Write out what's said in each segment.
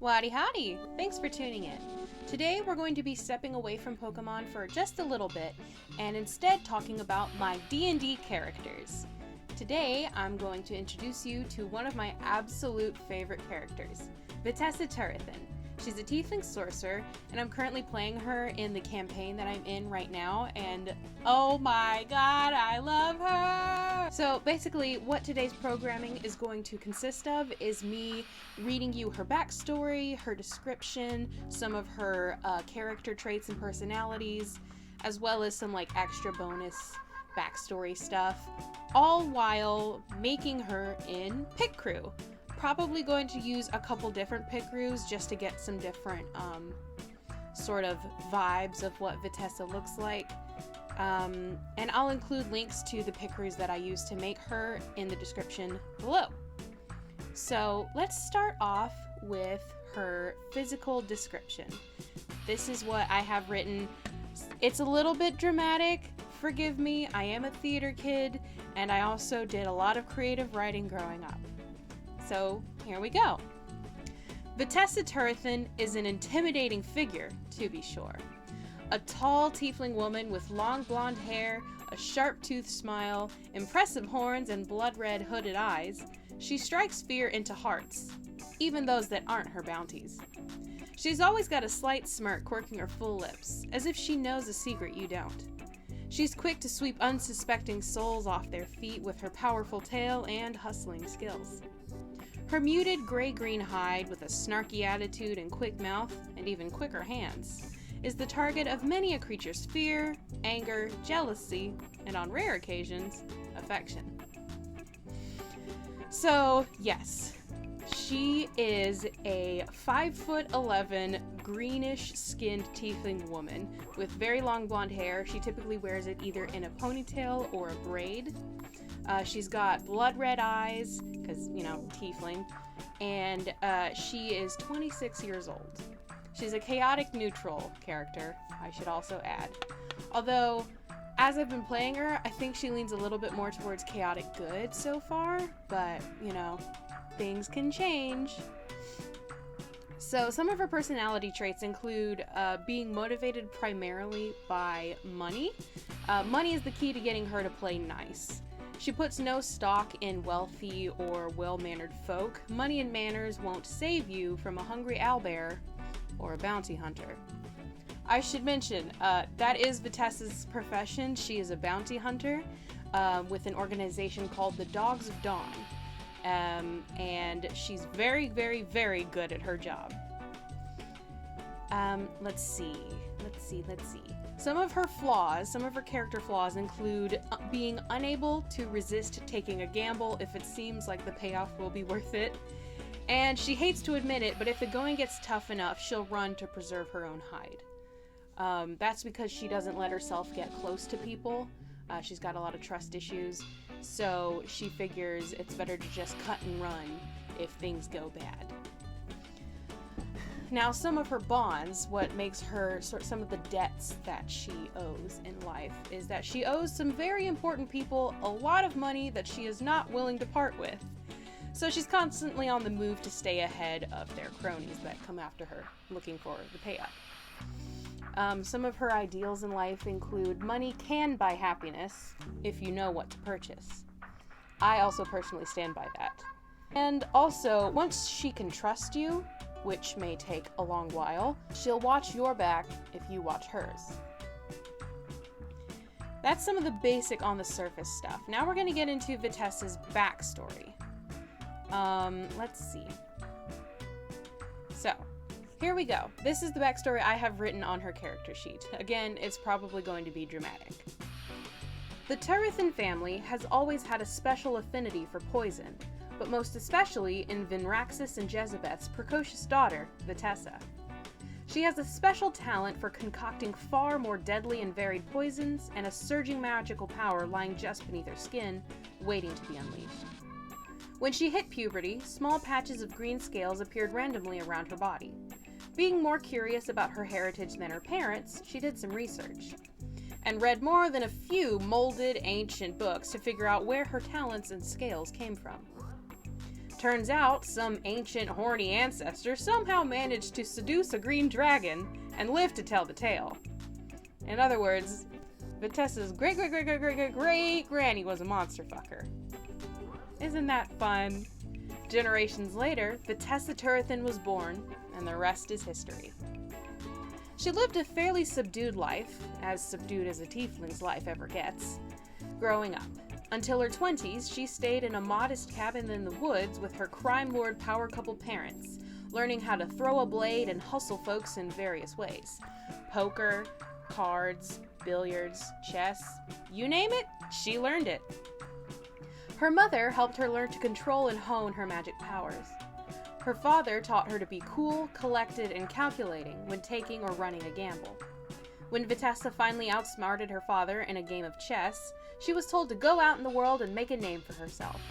Waddy howdy! Thanks for tuning in. Today we're going to be stepping away from Pokemon for just a little bit and instead talking about my D&D characters. Today I'm going to introduce you to one of my absolute favorite characters, Vitessa Turrithan. She's a tiefling sorcerer, and I'm currently playing her in the campaign that I'm in right now, and oh my god, I love her! So basically, what today's programming is going to consist of is me reading you her backstory, her description, some of her character traits and personalities, as well as some extra bonus backstory stuff, all while making her in picrew. Probably going to use a couple different picrews just to get some different sort of vibes of what Vitessa looks like. And I'll include links to the picrews that I use to make her in the description below. So let's start off with her physical description. This is what I have written. It's a little bit dramatic. Forgive me, I am a theater kid, and I also did a lot of creative writing growing up. So here we go. Vitessa Turrithan is an intimidating figure, to be sure. A tall tiefling woman with long blonde hair, a sharp-toothed smile, impressive horns, and blood-red hooded eyes, she strikes fear into hearts, even those that aren't her bounties. She's always got a slight smirk quirking her full lips, as if she knows a secret you don't. She's quick to sweep unsuspecting souls off their feet with her powerful tail and hustling skills. Her muted gray-green hide with a snarky attitude and quick mouth, and even quicker hands, is the target of many a creature's fear, anger, jealousy, and on rare occasions, affection. So, yes, she is a 5'11", greenish-skinned tiefling woman with very long blonde hair. She typically wears it either in a ponytail or a braid. She's got blood-red eyes, because, tiefling, and she is 26 years old. She's a chaotic neutral character, I should also add. Although, as I've been playing her, I think she leans a little bit more towards chaotic good so far, but, things can change. So some of her personality traits include being motivated primarily by money. Money is the key to getting her to play nice. She puts no stock in wealthy or well-mannered folk. Money and manners won't save you from a hungry owlbear or a bounty hunter. I should mention, that is Vitessa's profession. She is a bounty hunter with an organization called the Dogs of Dawn. And she's very, very, very good at her job. Let's see. Some of her character flaws include being unable to resist taking a gamble if it seems like the payoff will be worth it. And she hates to admit it, but if the going gets tough enough, she'll run to preserve her own hide. That's because she doesn't let herself get close to people. She's got a lot of trust issues, so she figures it's better to just cut and run if things go bad. Now, some of her bonds, what makes her some of the debts that she owes in life, is that she owes some very important people a lot of money that she is not willing to part with. So she's constantly on the move to stay ahead of their cronies that come after her, looking for the payout. Some of her ideals in life include money can buy happiness if you know what to purchase. I also personally stand by that. And also, once she can trust you, which may take a long while, she'll watch your back if you watch hers. That's some of the basic on the surface stuff. Now we're going to get into Vitessa's backstory. Let's see. So, here we go. This is the backstory I have written on her character sheet. Again, it's probably going to be dramatic. The Turrithan family has always had a special affinity for poison, but most especially in Vinraxis and Jezebeth's precocious daughter, Vitessa. She has a special talent for concocting far more deadly and varied poisons, and a surging magical power lying just beneath her skin, waiting to be unleashed. When she hit puberty, small patches of green scales appeared randomly around her body. Being more curious about her heritage than her parents, she did some research, and read more than a few molded ancient books to figure out where her talents and scales came from. Turns out, some ancient horny ancestor somehow managed to seduce a green dragon and live to tell the tale. In other words, Vitessa's great-great-great-great-great-great-granny was a monster fucker. Isn't that fun? Generations later, Vitessa Turrithan was born, and the rest is history. She lived a fairly subdued life, as subdued as a tiefling's life ever gets, growing up. Until her 20s, she stayed in a modest cabin in the woods with her crime lord power couple parents, learning how to throw a blade and hustle folks in various ways. Poker, cards, billiards, chess, you name it, she learned it. Her mother helped her learn to control and hone her magic powers. Her father taught her to be cool, collected, and calculating when taking or running a gamble. When Vitessa finally outsmarted her father in a game of chess, she was told to go out in the world and make a name for herself.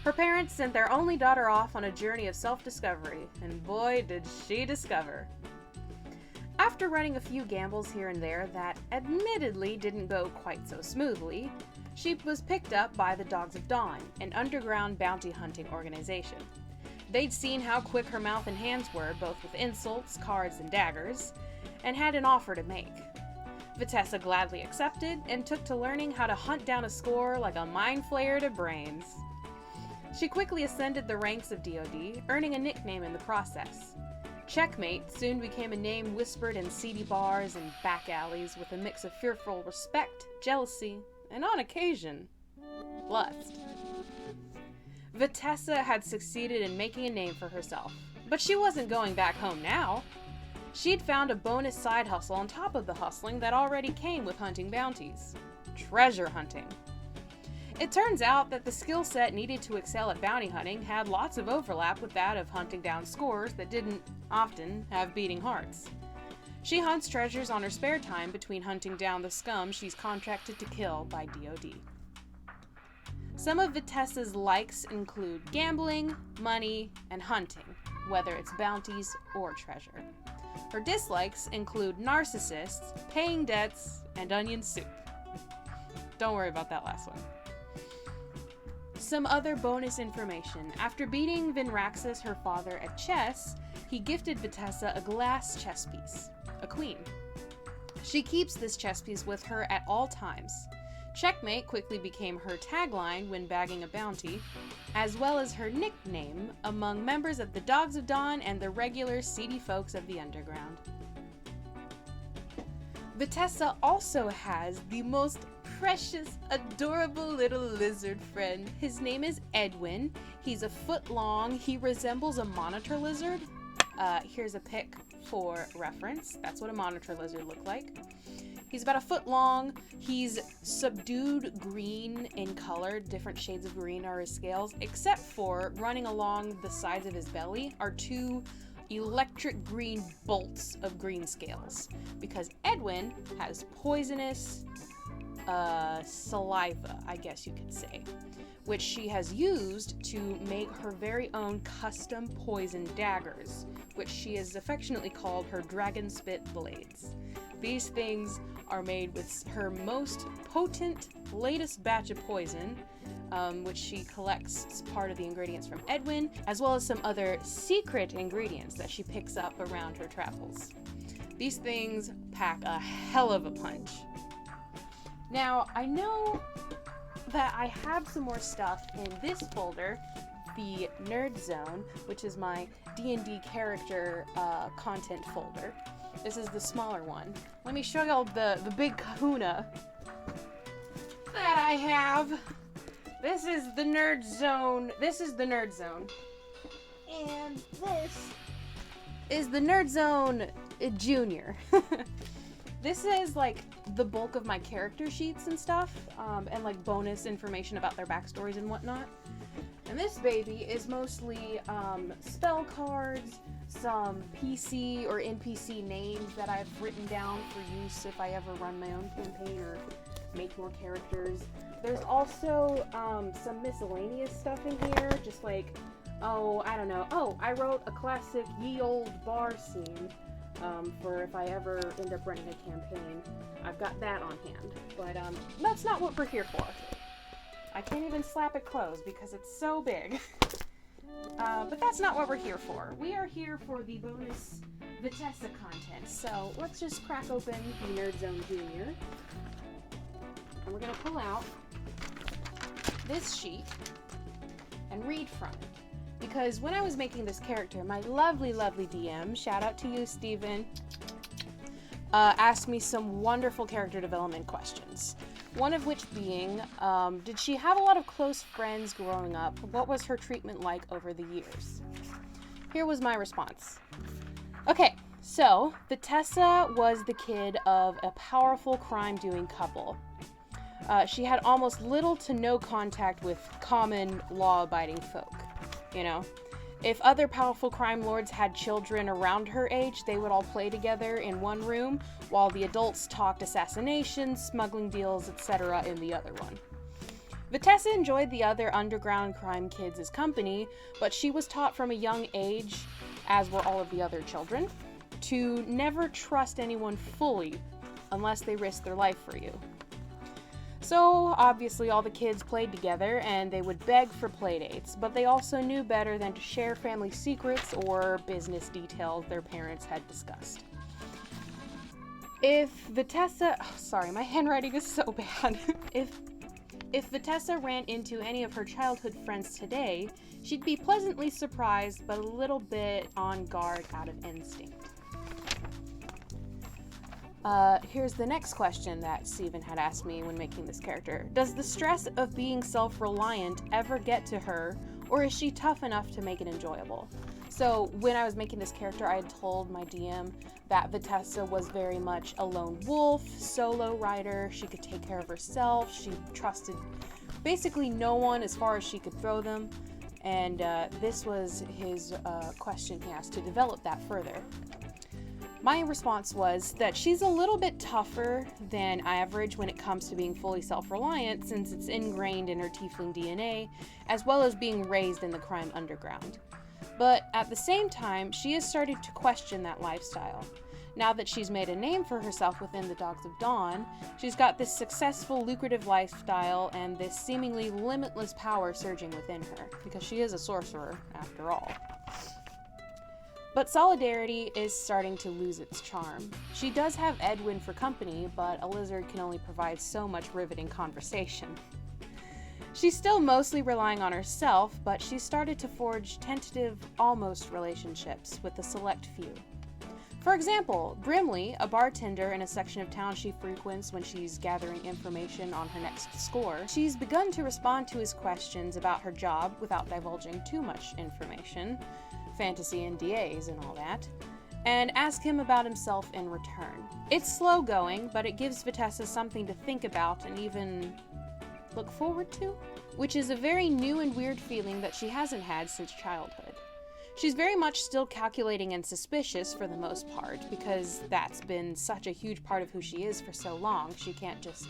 Her parents sent their only daughter off on a journey of self-discovery, and boy did she discover. After running a few gambles here and there that admittedly didn't go quite so smoothly, she was picked up by the Dogs of Dawn, an underground bounty hunting organization. They'd seen how quick her mouth and hands were, both with insults, cards, and daggers, and had an offer to make. Vitessa gladly accepted and took to learning how to hunt down a score like a mind flayer to brains. She quickly ascended the ranks of DoD, earning a nickname in the process. Checkmate soon became a name whispered in seedy bars and back alleys with a mix of fearful respect, jealousy, and on occasion, lust. Vitessa had succeeded in making a name for herself, but she wasn't going back home now. She'd found a bonus side hustle on top of the hustling that already came with hunting bounties: treasure hunting. It turns out that the skill set needed to excel at bounty hunting had lots of overlap with that of hunting down scores that didn't often have beating hearts. She hunts treasures on her spare time between hunting down the scum she's contracted to kill by DoD. Some of Vitessa's likes include gambling, money, and hunting, whether it's bounties or treasure. Her dislikes include narcissists, paying debts, and onion soup. Don't worry about that last one. Some other bonus information. After beating Vinraxis, her father, at chess, he gifted Vitessa a glass chess piece, a queen. She keeps this chess piece with her at all times. Checkmate quickly became her tagline when bagging a bounty, as well as her nickname among members of the Dogs of Dawn and the regular seedy folks of the underground. Vitessa also has the most precious, adorable little lizard friend. His name is Edwin. He's a foot long. He resembles a monitor lizard. Here's a pic for reference. That's what a monitor lizard looked like. He's about a foot long. He's subdued green in color. Different shades of green are his scales, except for running along the sides of his belly are two electric green bolts of green scales, because Edwin has poisonous saliva, I guess you could say, which she has used to make her very own custom poison daggers, which she has affectionately called her dragon spit blades. These things are made with her most potent, latest batch of poison, which she collects as part of the ingredients from Edwin, as well as some other secret ingredients that she picks up around her travels. These things pack a hell of a punch. Now, I know that I have some more stuff in this folder, the Nerd Zone, which is my D&D character content folder. This is the smaller one. Let me show y'all the big kahuna that I have. This is the Nerd Zone. This is the Nerd Zone. And this is the Nerd Zone Junior. This is like the bulk of my character sheets and stuff, and like bonus information about their backstories and whatnot. And this baby is mostly spell cards, some PC or NPC names that I've written down for use if I ever run my own campaign or make more characters. There's also some miscellaneous stuff in here, just like, I don't know. I wrote a classic ye olde bar scene for if I ever end up running a campaign. I've got that on hand, but that's not what we're here for. I can't even slap it closed because it's so big. But that's not what we're here for. We are here for the bonus Vitessa content. So let's just crack open Nerd Zone Junior. And we're going to pull out this sheet and read from it. Because when I was making this character, my lovely, lovely DM, shout out to you, Steven, asked me some wonderful character development questions. One of which being, did she have a lot of close friends growing up? What was her treatment like over the years? Here was my response. Okay, so Vitessa was the kid of a powerful crime-doing couple. She had almost little to no contact with common law-abiding folk, you know? If other powerful crime lords had children around her age, they would all play together in one room, while the adults talked assassinations, smuggling deals, etc. in the other one. Vitessa enjoyed the other underground crime kids' company, but she was taught from a young age, as were all of the other children, to never trust anyone fully unless they risk their life for you. So, obviously, all the kids played together, and they would beg for playdates, but they also knew better than to share family secrets or business details their parents had discussed. If Vitessa... Oh, sorry, my handwriting is so bad. If Vitessa ran into any of her childhood friends today, she'd be pleasantly surprised, but a little bit on guard out of instinct. Here's the next question that Steven had asked me when making this character. Does the stress of being self-reliant ever get to her, or is she tough enough to make it enjoyable? So, when I was making this character, I had told my DM that Vitessa was very much a lone wolf, solo rider, she could take care of herself, she trusted basically no one as far as she could throw them, and this was his question he asked to develop that further. My response was that she's a little bit tougher than average when it comes to being fully self-reliant, since it's ingrained in her tiefling DNA, as well as being raised in the crime underground. But at the same time, she has started to question that lifestyle. Now that she's made a name for herself within the Dogs of Dawn, she's got this successful, lucrative lifestyle and this seemingly limitless power surging within her, because she is a sorcerer, after all. But solidarity is starting to lose its charm. She does have Edwin for company, but a lizard can only provide so much riveting conversation. She's still mostly relying on herself, but she's started to forge tentative, almost relationships with a select few. For example, Brimley, a bartender in a section of town she frequents when she's gathering information on her next score, she's begun to respond to his questions about her job without divulging too much information, fantasy NDAs and all that, and ask him about himself in return. It's slow going, but it gives Vitessa something to think about and even look forward to, which is a very new and weird feeling that she hasn't had since childhood. She's very much still calculating and suspicious for the most part, because that's been such a huge part of who she is for so long. She can't just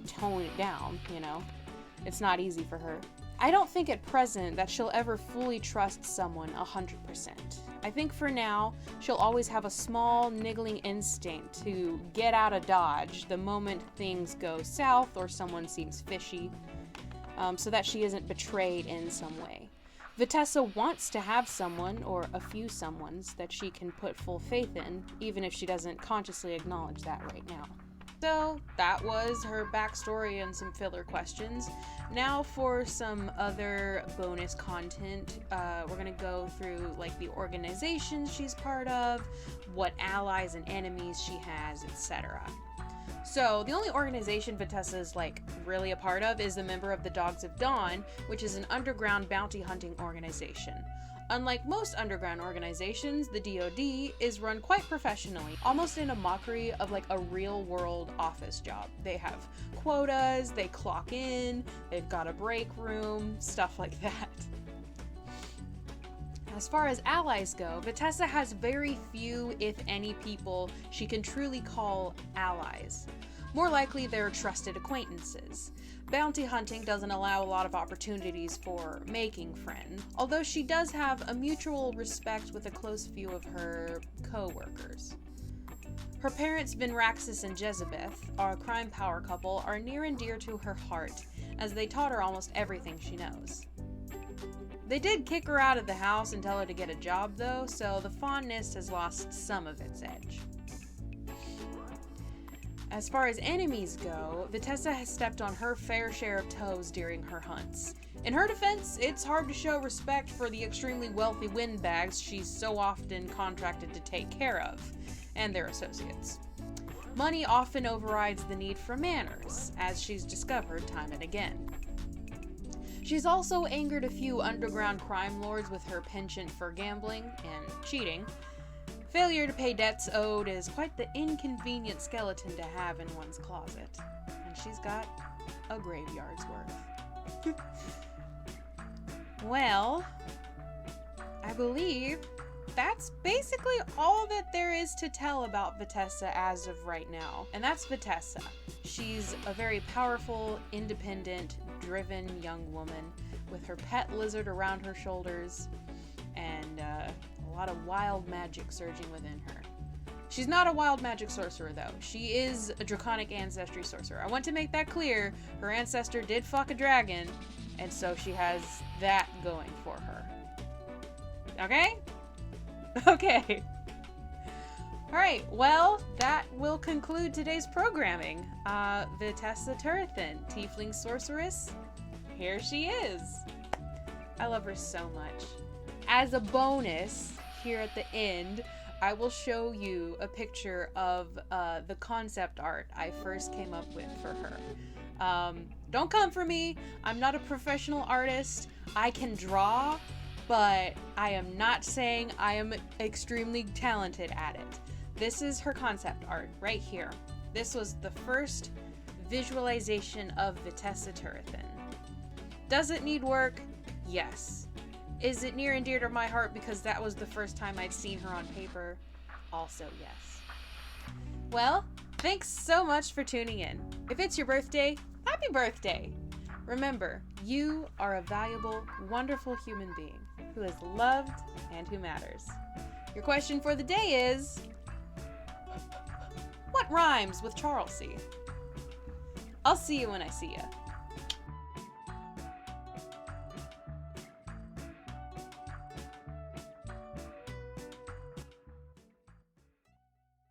tone it down, you know? It's not easy for her. I don't think at present that she'll ever fully trust someone 100%. I think for now, she'll always have a small, niggling instinct to get out of Dodge the moment things go south or someone seems fishy, so that she isn't betrayed in some way. Vitessa wants to have someone, or a few someones, that she can put full faith in, even if she doesn't consciously acknowledge that right now. So, that was her backstory and some filler questions. Now for some other bonus content. We're gonna go through like the organizations she's part of, what allies and enemies she has, etc. So, the only organization Vitessa is like really a part of is a member of the Dogs of Dawn, which is an underground bounty hunting organization. Unlike most underground organizations, the DoD is run quite professionally, almost in a mockery of like a real-world office job. They have quotas, they clock in, they've got a break room, stuff like that. As far as allies go, Vitessa has very few, if any, people she can truly call allies. More likely, they're trusted acquaintances. Bounty hunting doesn't allow a lot of opportunities for making friends, although she does have a mutual respect with a close few of her co-workers. Her parents, Vinraxis and Jezebeth, our crime power couple, are near and dear to her heart, as they taught her almost everything she knows. They did kick her out of the house and tell her to get a job, though, so the fondness has lost some of its edge. As far as enemies go, Vitessa has stepped on her fair share of toes during her hunts. In her defense, it's hard to show respect for the extremely wealthy windbags she's so often contracted to take care of, and their associates. Money often overrides the need for manners, as she's discovered time and again. She's also angered a few underground crime lords with her penchant for gambling and cheating. Failure to pay debts owed is quite the inconvenient skeleton to have in one's closet, and she's got a graveyard's worth. Well, I believe that's basically all that there is to tell about Vitessa as of right now. And that's Vitessa. She's a very powerful, independent, driven young woman with her pet lizard around her shoulders and a lot of wild magic surging within her. She's not a wild magic sorcerer, though. She is a draconic ancestry sorcerer. I want to make that clear. Her ancestor did fuck a dragon, and so she has that going for her. Okay? Okay. Alright, well, that will conclude today's programming. Vitessa Turrithan, Tiefling Sorceress. Here she is. I love her so much. As a bonus, here at the end, I will show you a picture of the concept art I first came up with for her. Don't come for me. I'm not a professional artist. I can draw, but I am not saying I am extremely talented at it. This is her concept art right here. This was the first visualization of Vitessa Turrithan. Does it need work? Yes. Is it near and dear to my heart because that was the first time I'd seen her on paper? Also yes. Well, thanks so much for tuning in. If it's your birthday, happy birthday! Remember, you are a valuable, wonderful human being who is loved and who matters. Your question for the day is, what rhymes with Charlesy? I'll see you when I see ya.